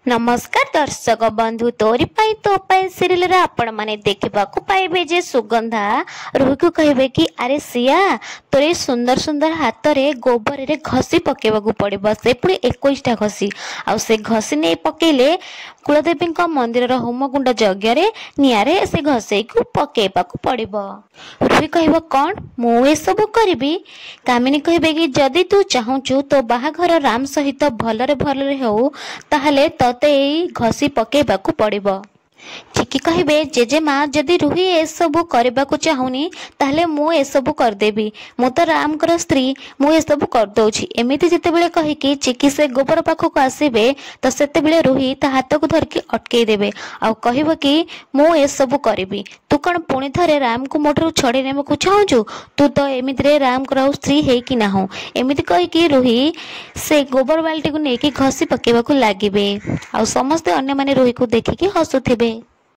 नमस्कार दर्शक बंधु तोरी पाई तो पाई सीरियल रे आपण माने देखा पाइबे जे सुगंधा रूही को कहे कि अरे सिया तोरे सुंदर सुंदर हाथ रे गोबर रे घसी पकेबा पड़ो से पुणी 21टा घसी आ से घसी नहीं पकेले कुलदेवी मंदिर होमकुंड यज्ञ निआरे से घसे को पकेबा पड़ो। रूही कह कौन मु सब करी कामिनी कहे कि जदि तू चाहूचु तो बाहाघर राम सहित भलरे भलरे हो ताहले तते घसी पकेबा पड़ो। चिकी कहे जेजेमा जदि रूही ए सबू करने को चाहूनी ताहले मु ए सबू करदेवी मु तो रामकर स्त्री मु ए सबू करदौछि एमिति जेतेबेले कहिकी चिकी से गोबर पाखक आसीबे तो सेतेबेले रूही ता हाथ को धरकी अटकई देबे आ कहबो कि मु ए सबू करबी तू कौन पुणी थरे राम को मोठरू छड़ी नेबा को चाहूचु तू तो एमिति रे रामकर स्त्री हे कि ना हो एमिति कहिकी रूही से गोबर बाल्टी को नेकी घसी पकेबा को लागिबे आ समस्त अन्य माने रूही को देखिकी हसुथिबे।